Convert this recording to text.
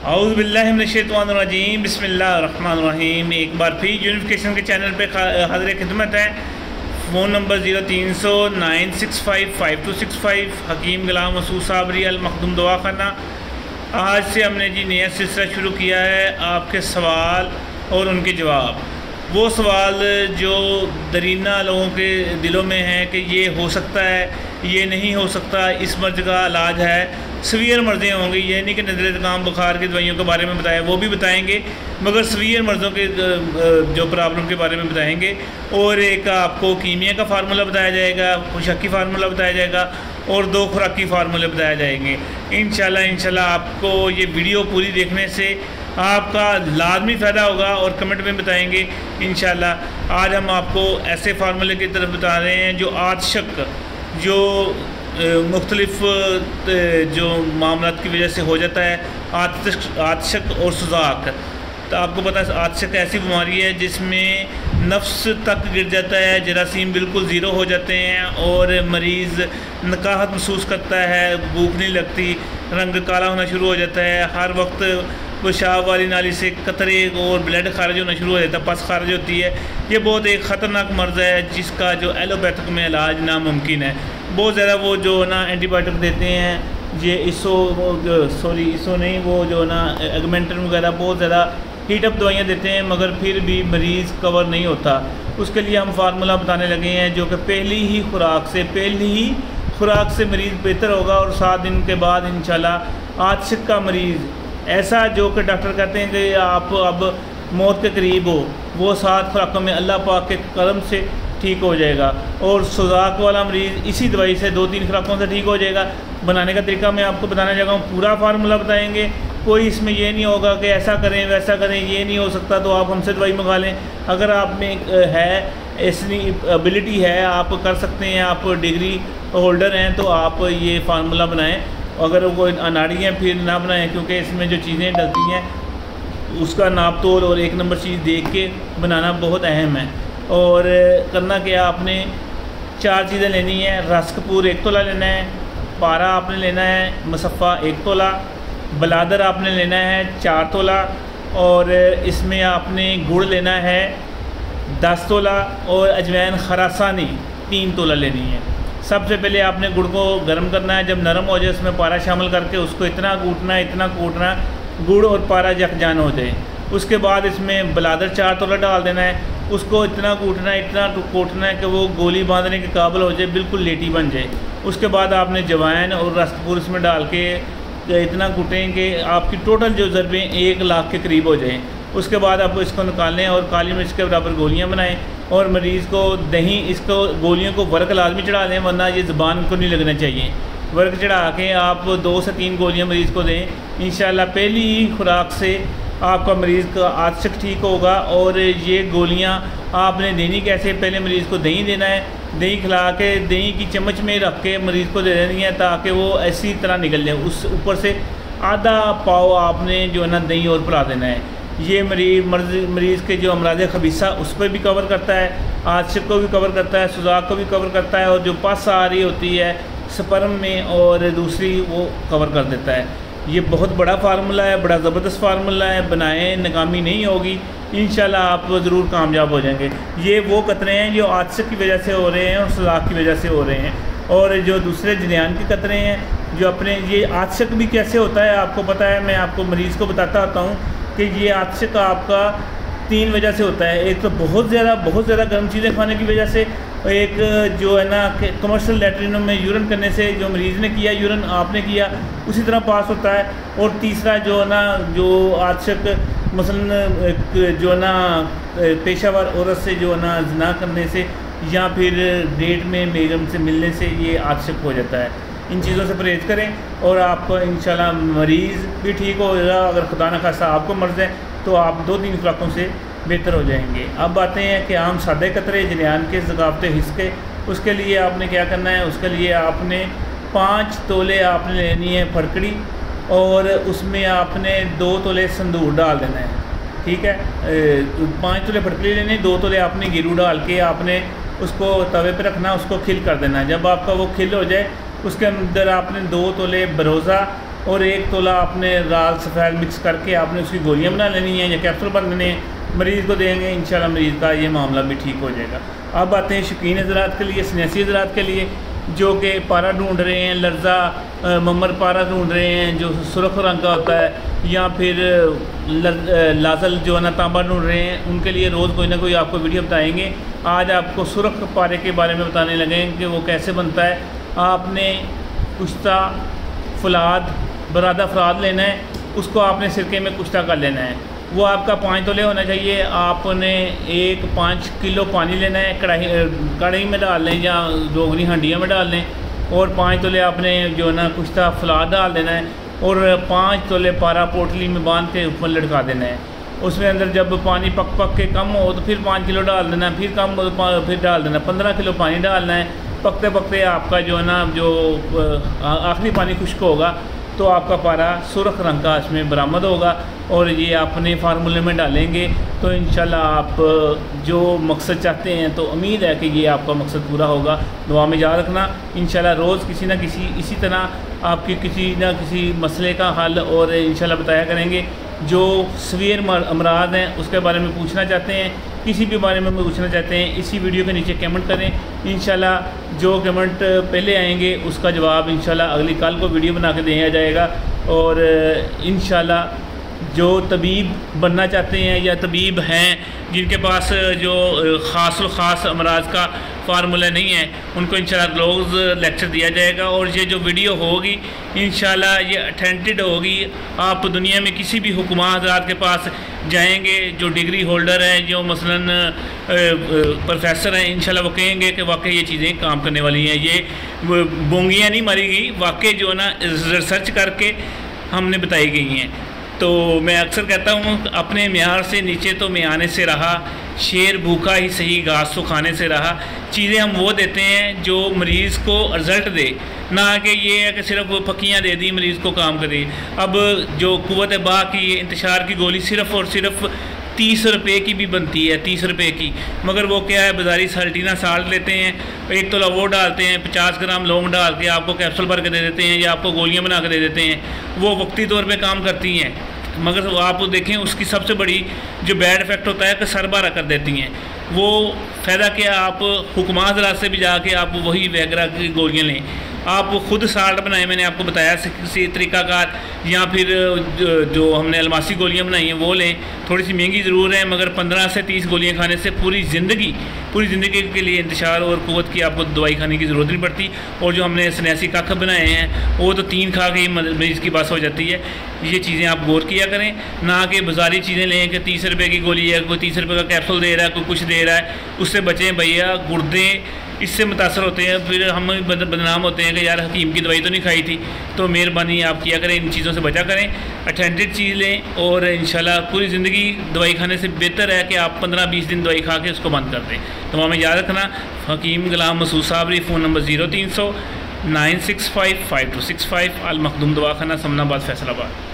औज़ु बिल्लाहि मिनश्शैतानिर्रजीम बिस्मिल्लाहिर्रहमानिर्रहीम। एक बार फिर यूनिफिकेशन के चैनल पे हाज़िर खिदमत है। फ़ोन नंबर 0300-965-5265 हकीम गुलाम मसूद साबरी अल मखदूम दवाखाना। आज से हमने जी नया सिलसिला शुरू किया है, आपके सवाल और उनके जवाब। वो सवाल जो दरीना लोगों के दिलों में है कि ये हो सकता है, ये नहीं हो सकता, इस मर्ज़ का इलाज है, सवीयर मर्ज़ें होंगी। ये नहीं कि नज़ले ज़ुकाम बुखार की दवाइयों के बारे में बताया, वो भी बताएंगे, मगर सवीयर मर्ज़ों के जो प्रॉब्लम के बारे में बताएंगे। और एक आपको कीमिया का फार्मूला बताया जाएगा, खुशकी फार्मूला बताया जाएगा और 2 खुराकी फार्मूले बताए जाएंगे। इंशाल्लाह आपको ये वीडियो पूरी देखने से आपका लाजमी फ़ायदा होगा और कमेंट में बताएंगे इंशाल्लाह। आज हम आपको ऐसे फार्मूले की तरफ बता रहे हैं जो आतशक, जो मुख्तलिफ जो मामलात की वजह से हो जाता है, आतशक और सुजाक। तो आपको पता है आतशक ऐसी बीमारी है जिसमें नफ्स तक गिर जाता है, जरासीम बिल्कुल ज़ीरो हो जाते हैं और मरीज़ नकाहत महसूस करता है, भूख नहीं लगती, रंग काला होना शुरू हो जाता है, हर वक्त पेशाब वाली नाली से कतरे और ब्लड खारिज होना शुरू हो जाता है, पस खारिज होती है। ये बहुत एक ख़तरनाक मर्ज़ है जिसका जो एलोपैथिक में इलाज नामुमकिन है। बहुत ज़्यादा वो जो ना एंटीबायोटिक देते हैं, ये इसो नहीं, वो जो ना एगमेंटन वगैरह बहुत ज़्यादा हीटअप दवाइयाँ देते हैं, मगर फिर भी मरीज़ कवर नहीं होता। उसके लिए हम फार्मूला बताने लगे हैं जो कि पहली ही खुराक से मरीज़ बेहतर होगा और 7 दिन के बाद इंशाल्लाह आतशक का मरीज़ ऐसा जो कि डॉक्टर कहते हैं कि आप अब मौत के करीब हो, वो 7 खुराकों में अल्लाह पाक के करम से ठीक हो जाएगा। और सुजाक वाला मरीज़ इसी दवाई से 2-3 खुराकों से ठीक हो जाएगा। बनाने का तरीका मैं आपको बताने लगा हूँ, पूरा फार्मूला बताएंगे। कोई इसमें ये नहीं होगा कि ऐसा करें वैसा करें, ये नहीं हो सकता तो आप हमसे दवाई मंगा लें। अगर आप में है ऐसी एबिलिटी है, आप कर सकते हैं, आप डिग्री होल्डर हैं, तो आप ये फार्मूला बनाएं। अगर वो अनाड़ी हैं फिर ना बनाएं, क्योंकि इसमें जो चीज़ें डलती हैं उसका नाप तोल और 1 नंबर चीज़ देख के बनाना बहुत अहम है। और करना क्या, आपने 4 चीज़ें लेनी है। रस्कपूर 1 तोला लेना है, पारा आपने लेना है, मुसफ़ा 1 तोला, बलादर आपने लेना है 4 तोला, और इसमें आपने गुड़ लेना है 10 तोला और अजवाइन खरासानी 3 तोला लेनी है। सबसे पहले आपने गुड़ को गर्म करना है, जब नरम हो जाए उसमें पारा शामिल करके उसको इतना कूटना गुड़ और पारा यकजान हो जाए। उसके बाद इसमें बलादर 4 तोला डाल देना है, उसको इतना कूटना है कि वो गोली बांधने के काबिल हो जाए, बिल्कुल लेटी बन जाए। उसके बाद आपने जवाइन और रसपूर इसमें डाल के इतना कूटें कि आपकी टोटल जो ज़रबें 1 लाख के करीब हो जाएँ। उसके बाद आपको इसको निकालने और काली मिर्च के बराबर गोलियां बनाएं और मरीज़ को इसको गोलियों को वर्क लाजमी चढ़ा दें, वरना ये ज़ुबान को नहीं लगना चाहिए। वर्क चढ़ा के आप 2 से 3 गोलियां मरीज़ को दें। इंशाल्लाह पहली ही खुराक से आपका मरीज़ का आतशक ठीक होगा। और ये गोलियां आपने देनी कैसे, पहले मरीज़ को दही देना है, दही खिला के दही की चम्मच में रख के मरीज़ को दे देनी है ताकि वो ऐसी तरह निकल जाए। उस ऊपर से आधा पाव आपने जो है ना दही और पिला देना है। ये मरीज़ के जो अमराज़ खबीसा उस पर भी कवर करता है, आतशक को भी कवर करता है, सुजाक को भी कवर करता है, और जो पस आ रही होती है स्पर्म में और दूसरी वो कवर कर देता है। ये बहुत बड़ा फार्मूला है, बड़ा ज़बरदस्त फार्मूला है। बनाएं, नाकामी नहीं होगी, इंशाल्लाह आप ज़रूर कामयाब हो जाएंगे। ये वो कतरे हैं जो आतशक की वजह से हो रहे हैं और सुजाक की वजह से हो रहे हैं। और जो दूसरे जरियान के कतरे हैं जो अपने, ये आतशक भी कैसे होता है आपको पता है, मैं आपको मरीज़ को बताता आता हूँ कि ये आतशक आपका 3 वजह से होता है। एक तो बहुत ज़्यादा गर्म चीज़ें खाने की वजह से, एक जो है ना कमर्शियल लैट्रिनों में यूरिन करने से, जो मरीज़ ने किया यूरिन आपने किया उसी तरह पास होता है। और तीसरा जो है ना जो आतशक मसलन जो है ना पेशावर औरत से जो है ना ज़िना करने से या फिर डेट में बेगम से मिलने से ये आतशक हो जाता है। इन चीज़ों से परहेज़ करें और आपको इंशाल्लाह मरीज़ भी ठीक होगा। अगर खुदा न खास्ता आपको मर्ज़ है तो आप 2-3 खुराकों से बेहतर हो जाएंगे। अब आते हैं कि आम सादे कतरे जरियान के ज़काफ़ते हिस्से। उसके लिए आपने क्या करना है, उसके लिए आपने 5 तोले आपने लेनी है फटकड़ी और उसमें आपने 2 तोले संदूर डाल देना है। ठीक है, 5 तोले फटकड़ी लेनी, 2 तोले आपने गिरू डाल के आपने उसको तवे पे रखना, उसको खिल कर देना है। जब आपका वो खिल हो जाए उसके अंदर आपने 2 तोले बरोज़ा और 1 तोला आपने लाल सफ़ेद मिक्स करके आपने उसकी गोलियाँ बना लेनी है या कैप्सूल बन लेने हैं, मरीज़ को देंगे, इंशाल्लाह मरीज़ का ये मामला भी ठीक हो जाएगा। अब आते हैं शौकीन हज़रात के लिए, सन्यासी हज़रात के लिए जो कि पारा ढूंढ रहे हैं, लर्जा ममर पारा ढूंढ रहे हैं जो सुरख रंग का होता है, या फिर लाजल जो है ना तांबा ढूंढ रहे हैं, उनके लिए रोज़ कोई ना कोई आपको वीडियो बताएंगे। आज आपको सुरख पारे के बारे में बताने लगे कि वो कैसे बनता है। आपने कुश्ता फुलाद बरादा फराद लेना है, उसको आपने सिरके में कुश्ता कर लेना है। वो आपका 5 तोले होना चाहिए। आपने 5 किलो पानी लेना है, कढ़ाई में डाल लें या रोगनी हंडिया में डाल लें, और 5 तोले आपने जो ना कुश्ता फुलाद डाल देना है, और 5 तोले पारा पोटली में बांध के ऊपर लटका देना है। उसमें अंदर जब पानी पक के कम हो तो फिर 5 किलो डाल देना है, फिर कम हो तो फिर डाल देना, 15 किलो पानी डालना है। पकते पकते आपका जो है ना जो आखिरी पानी खुश्क होगा तो आपका पारा सुरख रंग का इसमें बरामद होगा, और ये अपने फार्मूले में डालेंगे तो इंशाल्लाह आप जो मकसद चाहते हैं, तो उम्मीद है कि ये आपका मकसद पूरा होगा। दुआ में याद रखना, इंशाल्लाह रोज़ किसी ना किसी इसी तरह आपके किसी ना किसी मसले का हल और इंशाल्लाह बताया करेंगे। जो सवीर अमराज हैं उसके बारे में पूछना चाहते हैं, किसी भी बारे में पूछना चाहते हैं, इसी वीडियो के नीचे कमेंट करें। इंशाल्लाह जो कमेंट पहले आएंगे उसका जवाब इंशाल्लाह अगली कल को वीडियो बना के दिया जाएगा। और इंशाल्लाह जो तबीब बनना चाहते हैं या तबीब हैं जिनके पास जो ख़ास अमराज का फार्मूला नहीं है, उनको इंशाल्लाह रोज़ लेक्चर दिया जाएगा। और ये जो वीडियो होगी इंशाल्लाह ये अथेंटिक होगी। आप दुनिया में किसी भी हुक्मा हज़रात के पास जाएंगे जो डिग्री होल्डर हैं, जो मसलन प्रोफेसर हैं, इंशाल्लाह वो कहेंगे कि वाकई ये चीज़ें काम करने वाली हैं, ये बोंगियाँ नहीं मारी गई, वाकई जो है ना रिसर्च करके हमने बताई गई हैं। तो मैं अक्सर कहता हूँ अपने म्यार से नीचे तो मैं आने से रहा, शेर भूखा ही सही घास तो खाने से रहा। चीज़ें हम वो देते हैं जो मरीज़ को रिज़ल्ट दे, ना कि ये है कि सिर्फ वो फकियाँ दे दी मरीज़ को काम करे। अब जो कुव्वत बा की इंतशार की गोली सिर्फ़ और सिर्फ 30 रुपये की भी बनती है, 30 रुपये की, मगर वो क्या है बाजारी साल्टीना साल्ट लेते हैं, 1 तोला वो डालते हैं, 50 ग्राम लौंग डाल के आपको कैप्सूल भर के दे देते हैं या आपको गोलियां बना के दे देते हैं। वो वक्ती तौर पे काम करती हैं, मगर आप देखें उसकी सबसे बड़ी जो बैड इफेक्ट होता है कि सर बारा कर देती हैं। वो फ़ायदा क्या, आप हुक्मा हज़रात से भी जाके आप वही वैगरा की गोलियाँ लें, आप खुद साल्ट बनाएं, मैंने आपको बताया किसी तरीक़ाकार, या फिर जो हमने अलमासी गोलियां बनाई हैं वो लें। थोड़ी सी महंगी ज़रूर है, मगर 15 से 30 गोलियां खाने से पूरी ज़िंदगी के लिए इंतशार और क़ुव्वत की आपको दवाई खाने की ज़रूरत नहीं पड़ती। और जो हमने सन्यासी कख बनाए हैं वो तो 3 खा के ही मरीज़ की बस हो जाती है। ये चीज़ें आप गौर किया करें, ना कि बाज़ारी चीज़ें लें कि 30 रुपये की गोली है, कोई 30 रुपये का कैप्सूल दे रहा है, कोई कुछ दे रहा है, उससे बचें भैया। गुर्दे इससे मुतासर होते हैं, फिर हम बदनाम होते हैं कि यार हकीम की दवाई तो नहीं खाई थी। तो मेहरबानी आप किया करें, इन चीज़ों से बचा करें, अथेंटिक चीज़ लें, और इंशाल्लाह पूरी ज़िंदगी दवाई खाने से बेहतर है कि आप 15-20 दिन दवाई खा के उसको बंद कर दें। तो हमें याद रखना, हकीम गुलाम मसूद साबरी, फ़ोन नंबर 0300 965 5265, अल मखदूम दवाखाना समनाबाद फैसलाबाद।